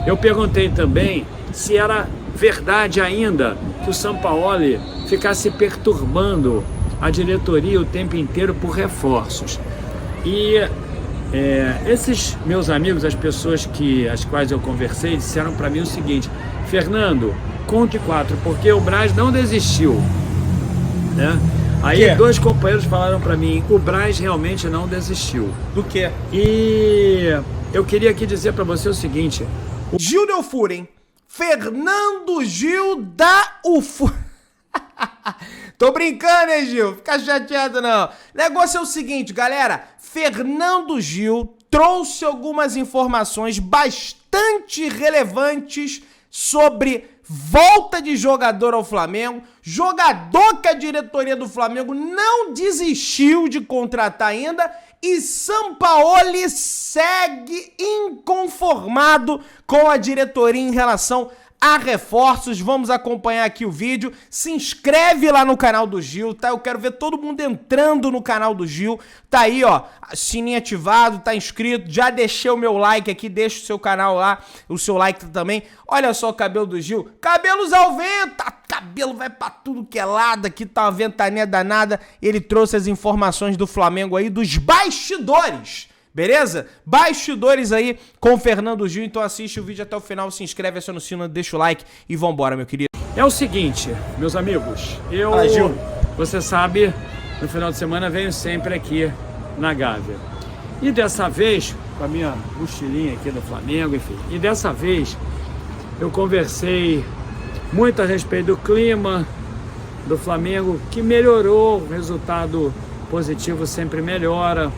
Eu perguntei também se era verdade ainda que o Sampaoli ficasse perturbando a diretoria o tempo inteiro por reforços. E esses meus amigos, as pessoas as quais eu conversei, disseram para mim o seguinte: Fernando, conte 4, porque o Braz não desistiu, né? Aí dois companheiros falaram para mim: o Braz realmente não desistiu. Do quê? E eu queria aqui dizer para você o seguinte: Gil deu furo, hein? Fernando Gil dá o furo. Tô brincando, hein, Gil? Fica chateado, não. O negócio é o seguinte, galera. Fernando Gil trouxe algumas informações bastante relevantes sobre volta de jogador ao Flamengo. Jogador que a diretoria do Flamengo não desistiu de contratar ainda. E Sampaoli segue inconformado com a diretoria em relação a reforços. Vamos acompanhar aqui o vídeo. Se inscreve lá no canal do Gil, tá? Eu quero ver todo mundo entrando no canal do Gil. Tá aí, ó, sininho ativado, tá inscrito. Já deixei o meu like aqui, deixa o seu canal lá, o seu like também. Olha só o cabelo do Gil. Cabelos ao vento, cabelo vai pra tudo que é lado. Aqui tá uma ventania danada. Ele trouxe as informações do Flamengo aí, dos bastidores. Beleza? Bastidores aí com o Fernando Gil. Então assiste o vídeo até o final, se inscreve, aciona o sino, deixa o like e vambora, meu querido. É o seguinte, meus amigos, Gil, você sabe, no final de semana venho sempre aqui na Gávea. E dessa vez, com a minha mochilinha aqui do Flamengo, enfim, e dessa vez eu conversei muito a respeito do clima do Flamengo, que melhorou, o resultado positivo sempre melhora.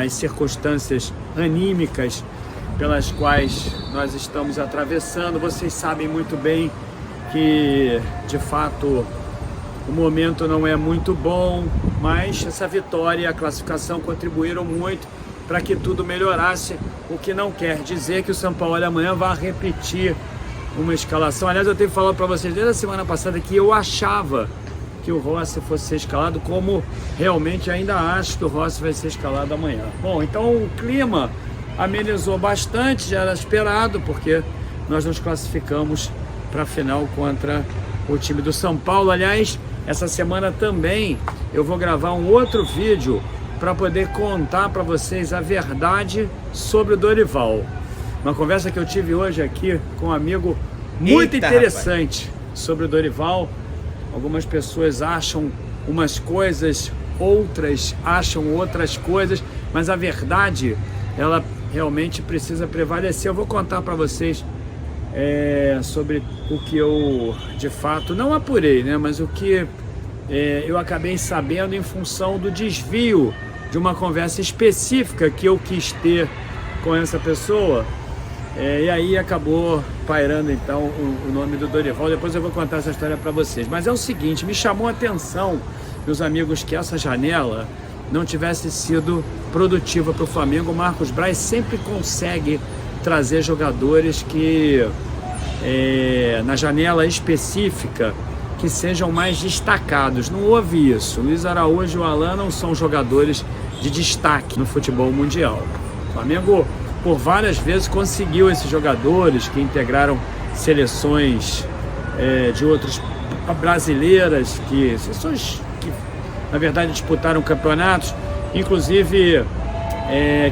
As circunstâncias anímicas pelas quais nós estamos atravessando. Vocês sabem muito bem que, de fato, o momento não é muito bom, mas essa vitória e a classificação contribuíram muito para que tudo melhorasse, o que não quer dizer que o Sampaoli amanhã vá repetir uma escalação. Aliás, eu tenho falado para vocês desde a semana passada que eu achava que o Rossi fosse ser escalado, como realmente ainda acho que o Rossi vai ser escalado amanhã. Bom, então o clima amenizou bastante, já era esperado, porque nós nos classificamos para a final contra o time do São Paulo. Aliás, essa semana também eu vou gravar um outro vídeo para poder contar para vocês a verdade sobre o Dorival. Uma conversa que eu tive hoje aqui com um amigo muito interessante sobre o Dorival. Algumas pessoas acham umas coisas, outras acham outras coisas, mas a verdade, ela realmente precisa prevalecer. Eu vou contar para vocês sobre o que eu, de fato, não apurei, né? Mas o que eu acabei sabendo em função do desvio de uma conversa específica que eu quis ter com essa pessoa. E aí acabou pairando então o nome do Dorival. Depois eu vou contar essa história para vocês. Mas é o seguinte, me chamou a atenção, meus amigos, que essa janela não tivesse sido produtiva para o Flamengo. O Marcos Braz sempre consegue trazer jogadores que, na janela específica, que sejam mais destacados. Não houve isso. Luiz Araújo e o Alan não são jogadores de destaque no futebol mundial. O Flamengo, por várias vezes, conseguiu esses jogadores que integraram seleções de outras brasileiras, seleções que na verdade disputaram campeonatos, inclusive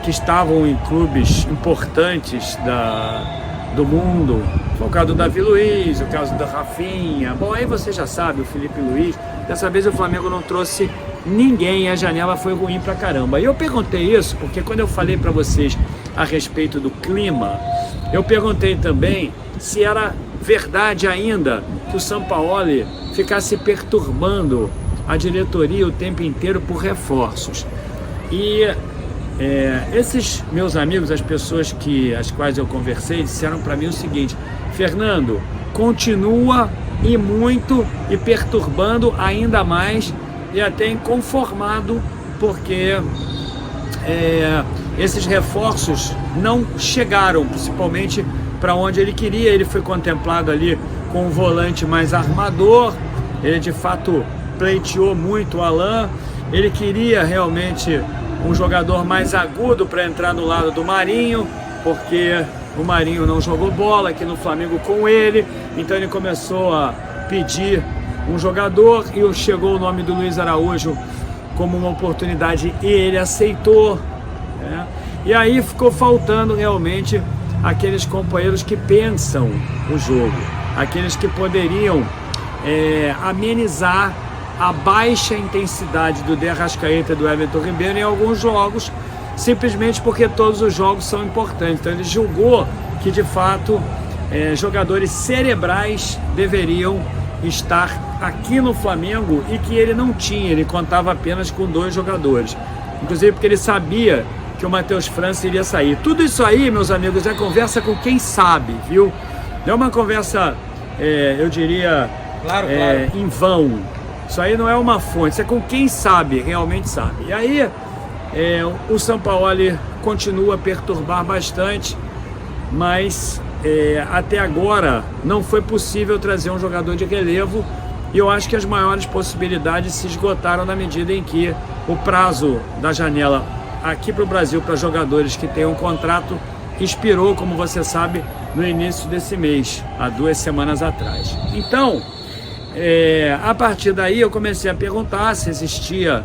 que estavam em clubes importantes do mundo. Foi o caso do Davi Luiz, o caso da Rafinha. Bom, aí você já sabe, o Felipe Luiz. Dessa vez o Flamengo não trouxe ninguém, a janela foi ruim pra caramba. E eu perguntei isso porque quando eu falei pra vocês a respeito do clima, eu perguntei também se era verdade ainda que o Sampaoli ficasse perturbando a diretoria o tempo inteiro por reforços. E esses meus amigos, as pessoas as quais eu conversei, disseram para mim o seguinte: Fernando, continua e muito e perturbando ainda mais e até inconformado, porque esses reforços não chegaram, principalmente para onde ele queria. Ele foi contemplado ali com um volante mais armador, ele de fato pleiteou muito o Alan, ele queria realmente um jogador mais agudo para entrar no lado do Marinho, porque o Marinho não jogou bola aqui no Flamengo com ele, então ele começou a pedir um jogador e chegou o nome do Luiz Araújo como uma oportunidade e ele aceitou, né? E aí ficou faltando realmente aqueles companheiros que pensam o jogo, aqueles que poderiam amenizar a baixa intensidade do De Arrascaeta e do Everton Ribeiro em alguns jogos, simplesmente porque todos os jogos são importantes. Então ele julgou que de fato jogadores cerebrais deveriam estar aqui no Flamengo e que ele não tinha, ele contava apenas com 2 jogadores, inclusive porque ele sabia que o Matheus França iria sair. Tudo isso aí, meus amigos, é conversa com quem sabe, viu? Não é uma conversa, eu diria, claro. em vão. Isso aí não é uma fonte, isso é com quem sabe, realmente sabe. E aí, o Sampaoli continua a perturbar bastante, mas até agora não foi possível trazer um jogador de relevo e eu acho que as maiores possibilidades se esgotaram na medida em que o prazo da janela aqui para o Brasil para jogadores que têm um contrato expirou, como você sabe, no início desse mês, há 2 semanas atrás. Então, a partir daí eu comecei a perguntar se existia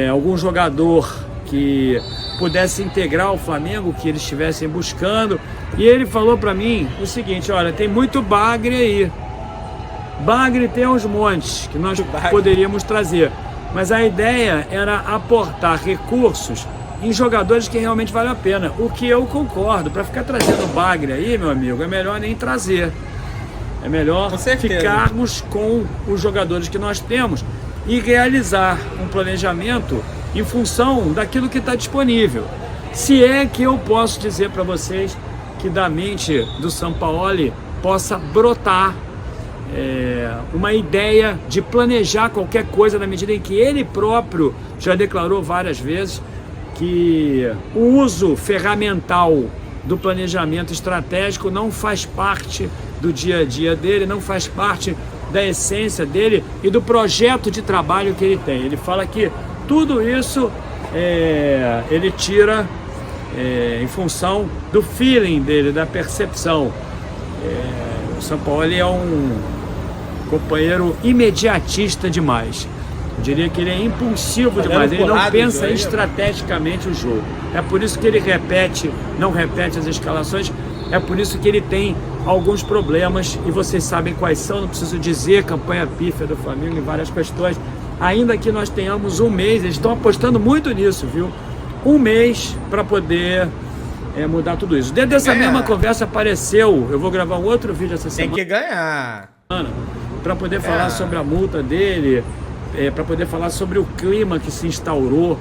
algum jogador que pudesse integrar o Flamengo, que eles estivessem buscando, e ele falou para mim o seguinte: olha, tem muito bagre aí, bagre tem uns montes que nós poderíamos trazer, mas a ideia era aportar recursos em jogadores que realmente valem a pena, o que eu concordo. Para ficar trazendo bagre aí, meu amigo, é melhor nem trazer, é melhor ficarmos com os jogadores que nós temos e realizar um planejamento em função daquilo que está disponível. Se é que eu posso dizer para vocês que da mente do Sampaoli possa brotar uma ideia de planejar qualquer coisa, na medida em que ele próprio já declarou várias vezes que o uso ferramental do planejamento estratégico não faz parte do dia a dia dele, não faz parte da essência dele e do projeto de trabalho que ele tem. Ele fala que tudo isso ele tira em função do feeling dele, da percepção. O Sampaoli é um companheiro imediatista demais. Eu diria que ele é impulsivo demais, ele não pensa estrategicamente o jogo. É por isso que ele não repete as escalações, é por isso que ele tem alguns problemas, e vocês sabem quais são, não preciso dizer, campanha pífia do Flamengo em várias questões. Ainda que nós tenhamos um mês, eles estão apostando muito nisso, viu? Um mês para poder mudar tudo isso. Dentro dessa mesma conversa apareceu, eu vou gravar um outro vídeo essa semana. Tem que ganhar. Para poder falar sobre a multa dele, para poder falar sobre o clima que se instaurou.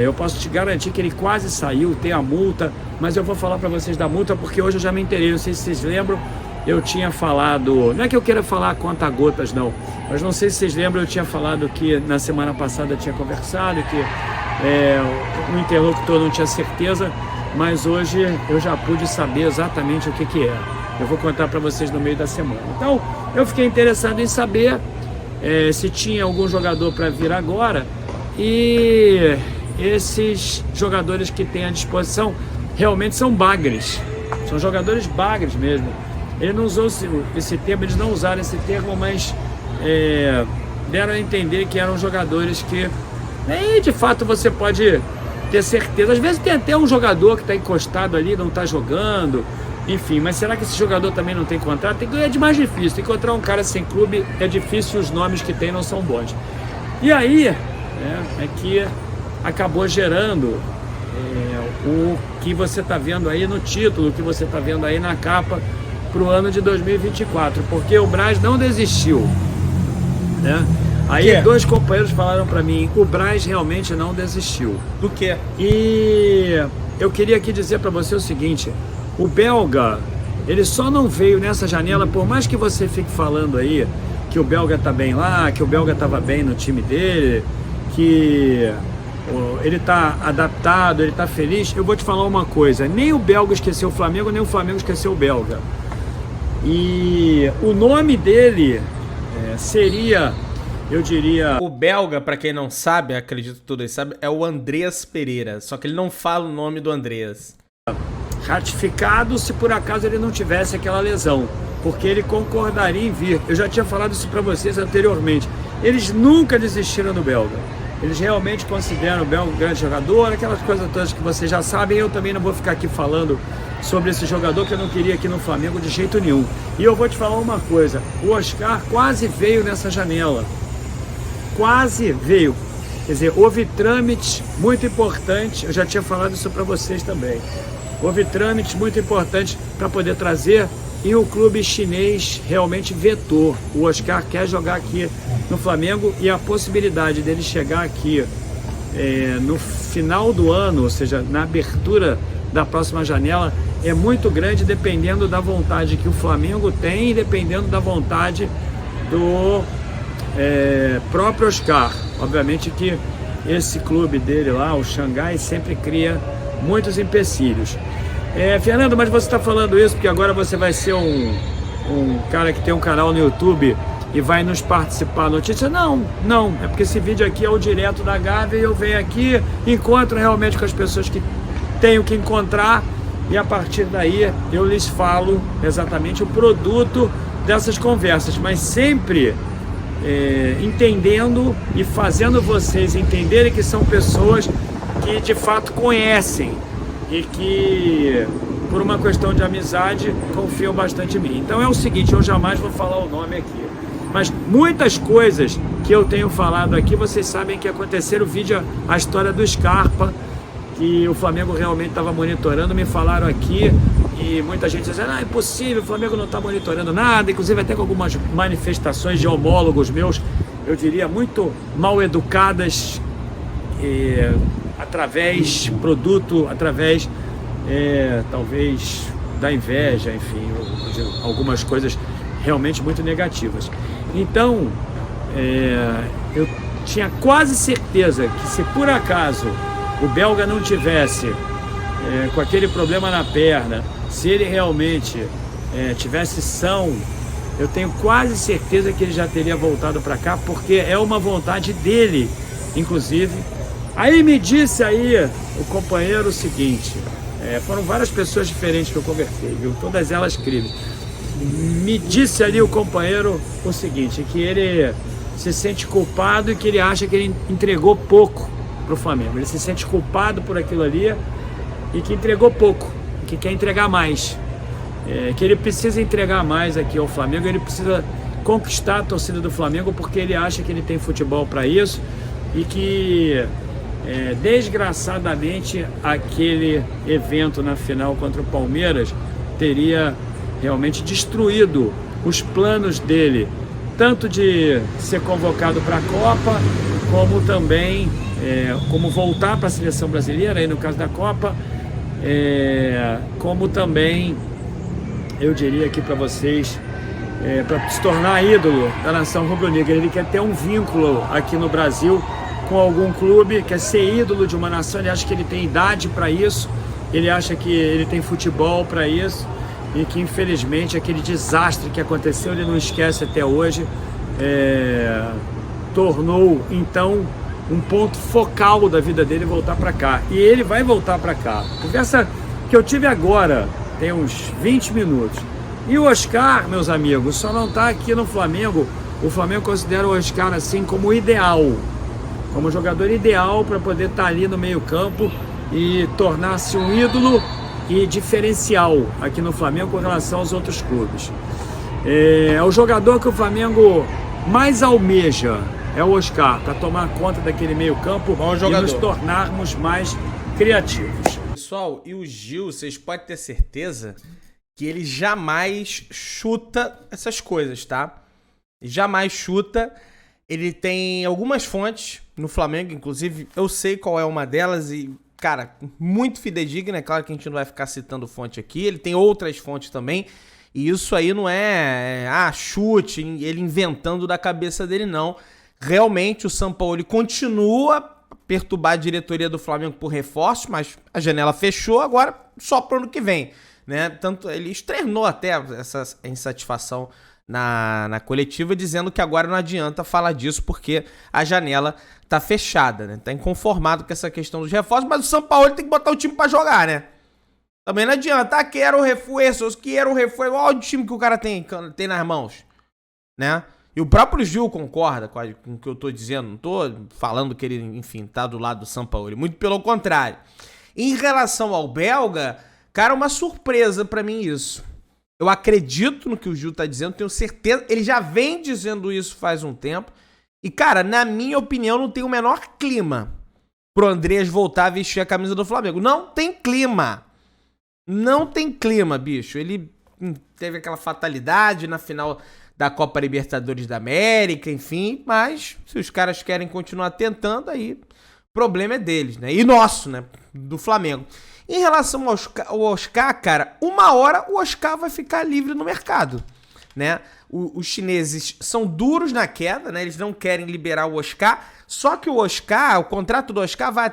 Eu posso te garantir que ele quase saiu, tem a multa, mas eu vou falar para vocês da multa porque hoje eu já me enterei, não sei se vocês lembram, eu tinha falado, não é que eu queira falar conta-gotas não, mas não sei se vocês lembram, eu tinha falado que na semana passada eu tinha conversado, que o interlocutor não tinha certeza, mas hoje eu já pude saber exatamente o que é. Eu vou contar para vocês no meio da semana. Então, eu fiquei interessado em saber se tinha algum jogador para vir agora, e esses jogadores que tem à disposição realmente são bagres, são jogadores bagres mesmo. Ele não usou esse termo, eles não usaram esse termo, mas deram a entender que eram jogadores que nem de fato você pode ter certeza. Às vezes tem até um jogador que está encostado ali, não está jogando, enfim, mas será que esse jogador também não tem contrato? É de mais difícil, encontrar um cara sem clube é difícil, os nomes que tem não são bons. E aí é que acabou gerando o que você está vendo aí no título, o que você está vendo aí na capa para o ano de 2024, porque o Braz não desistiu, né? Aí 2 companheiros falaram para mim, o Braz realmente não desistiu. Do quê? E eu queria aqui dizer para você o seguinte: o belga, ele só não veio nessa janela, por mais que você fique falando aí que o belga tá bem lá, que o belga tava bem no time dele, que ele tá adaptado, ele tá feliz. Eu vou te falar uma coisa, nem o belga esqueceu o Flamengo, nem o Flamengo esqueceu o belga. E o nome dele seria, eu diria... O belga, pra quem não sabe, acredito que todos sabem, é o Andreas Pereira, só que ele não fala o nome do Andreas. ratificado se por acaso ele não tivesse aquela lesão, porque ele concordaria em vir. Eu já tinha falado isso para vocês anteriormente. Eles nunca desistiram do belga. Eles realmente consideram o belga um grande jogador, aquelas coisas todas que vocês já sabem. Eu também não vou ficar aqui falando sobre esse jogador que eu não queria aqui no Flamengo de jeito nenhum. E eu vou te falar uma coisa, o Oscar quase veio nessa janela. Quase veio. Quer dizer, houve trâmites muito importantes, eu já tinha falado isso para vocês também. Houve trâmites muito importantes para poder trazer e o clube chinês realmente vetou. O Oscar quer jogar aqui no Flamengo e a possibilidade dele chegar aqui no final do ano, ou seja, na abertura da próxima janela, é muito grande, dependendo da vontade que o Flamengo tem e dependendo da vontade do próprio Oscar. Obviamente que esse clube dele lá, o Xangai, sempre cria muitos empecilhos. Fernando, mas você está falando isso porque agora você vai ser um cara que tem um canal no YouTube e vai nos participar da notícia? Não, é porque esse vídeo aqui é o direto da Gávea e eu venho aqui, encontro realmente com as pessoas que tenho que encontrar e a partir daí eu lhes falo exatamente o produto dessas conversas, mas sempre entendendo e fazendo vocês entenderem que são pessoas que de fato conhecem e que, por uma questão de amizade, confiam bastante em mim. Então é o seguinte, eu jamais vou falar o nome aqui, mas muitas coisas que eu tenho falado aqui, vocês sabem que aconteceram. O vídeo, a história do Scarpa, que o Flamengo realmente estava monitorando, me falaram aqui, e muita gente dizendo, é impossível, o Flamengo não está monitorando nada, inclusive até com algumas manifestações de homólogos meus, eu diria, muito mal educadas, através talvez da inveja, enfim, algumas coisas realmente muito negativas. Então, eu tinha quase certeza que se por acaso o belga não tivesse com aquele problema na perna, se ele realmente tivesse são, eu tenho quase certeza que ele já teria voltado para cá, porque é uma vontade dele, inclusive. Aí me disse aí o companheiro o seguinte, foram várias pessoas diferentes que eu conversei, viu? Todas elas críveis. Me disse ali o companheiro o seguinte, que ele se sente culpado e que ele acha que ele entregou pouco para o Flamengo. Ele se sente culpado por aquilo ali e que entregou pouco, que quer entregar mais. Que ele precisa entregar mais aqui ao Flamengo, ele precisa conquistar a torcida do Flamengo porque ele acha que ele tem futebol para isso e que desgraçadamente aquele evento na final contra o Palmeiras teria realmente destruído os planos dele, tanto de ser convocado para a Copa, como também como voltar para a seleção brasileira, aí no caso da Copa, como também, eu diria aqui para vocês, para se tornar ídolo da nação rubro-negra. Ele quer ter um vínculo aqui no Brasil com algum clube, quer ser ídolo de uma nação, ele acha que ele tem idade para isso, ele acha que ele tem futebol para isso, e que infelizmente aquele desastre que aconteceu, ele não esquece até hoje, tornou então um ponto focal da vida dele voltar para cá, e ele vai voltar para cá. Conversa que eu tive agora, tem uns 20 minutos, e o Oscar, meus amigos, só não está aqui no Flamengo. O Flamengo considera o Oscar assim como ideal, como jogador ideal para poder estar ali no meio campo e tornar-se um ídolo e diferencial aqui no Flamengo com relação aos outros clubes. É o jogador que o Flamengo mais almeja, é o Oscar, para tomar conta daquele meio campo e nos tornarmos mais criativos. Pessoal, e o Gil, vocês podem ter certeza que ele jamais chuta essas coisas, tá? Ele jamais chuta. Ele tem algumas fontes no Flamengo, inclusive eu sei qual é uma delas e, cara, muito fidedigna. É claro que a gente não vai ficar citando fonte aqui. Ele tem outras fontes também. E isso aí não é chute, ele inventando da cabeça dele, não. Realmente o Sampaoli continua a perturbar a diretoria do Flamengo por reforços, mas a janela fechou, agora só para o ano que vem, né? Tanto ele externou até essa insatisfação na coletiva, dizendo que agora não adianta falar disso porque a janela tá fechada, né? Tá inconformado com essa questão dos reforços, mas o Sampaoli tem que botar o time para jogar, né? Também não adianta, quero reforços, olha o time que o cara tem nas mãos, né? E o próprio Gil concorda com o que eu tô dizendo, não tô falando que ele, enfim, tá do lado do Sampaoli, muito pelo contrário. Em relação ao belga, cara, uma surpresa pra mim isso. Eu acredito no que o Gil tá dizendo, tenho certeza, ele já vem dizendo isso faz um tempo. E, cara, na minha opinião, não tem o menor clima pro Andreas voltar a vestir a camisa do Flamengo. Não tem clima. Não tem clima, bicho. Ele teve aquela fatalidade na final da Copa Libertadores da América, enfim. Mas, se os caras querem continuar tentando, aí o problema é deles, né? E nosso, né? Do Flamengo. Em relação ao Oscar, cara, uma hora o Oscar vai ficar livre no mercado, né? Os chineses são duros na queda, né? Eles não querem liberar o Oscar. Só que o contrato do Oscar vai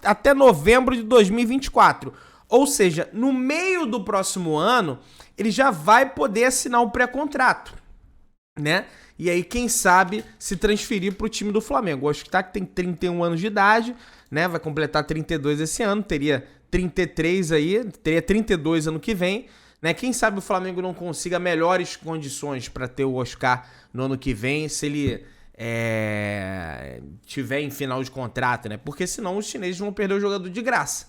até novembro de 2024. Ou seja, no meio do próximo ano, ele já vai poder assinar um pré-contrato, né? E aí, quem sabe, se transferir para o time do Flamengo. O Oscar que tem 31 anos de idade, né? Vai completar 32 esse ano, teria 33 aí, teria 32 ano que vem. Né? Quem sabe o Flamengo não consiga melhores condições para ter o Oscar no ano que vem, se ele tiver em final de contrato, né? Porque senão os chineses vão perder o jogador de graça,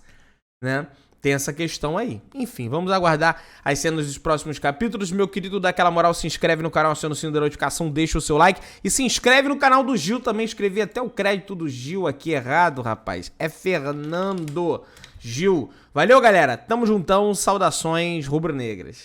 né? Tem essa questão aí. Enfim, vamos aguardar as cenas dos próximos capítulos. Meu querido, dá aquela moral, se inscreve no canal, aciona o sininho da notificação, deixa o seu like e se inscreve no canal do Gil também. Escrevi até o crédito do Gil aqui errado, rapaz. É Fernando Gil. Valeu, galera. Tamo juntão. Saudações rubro-negras.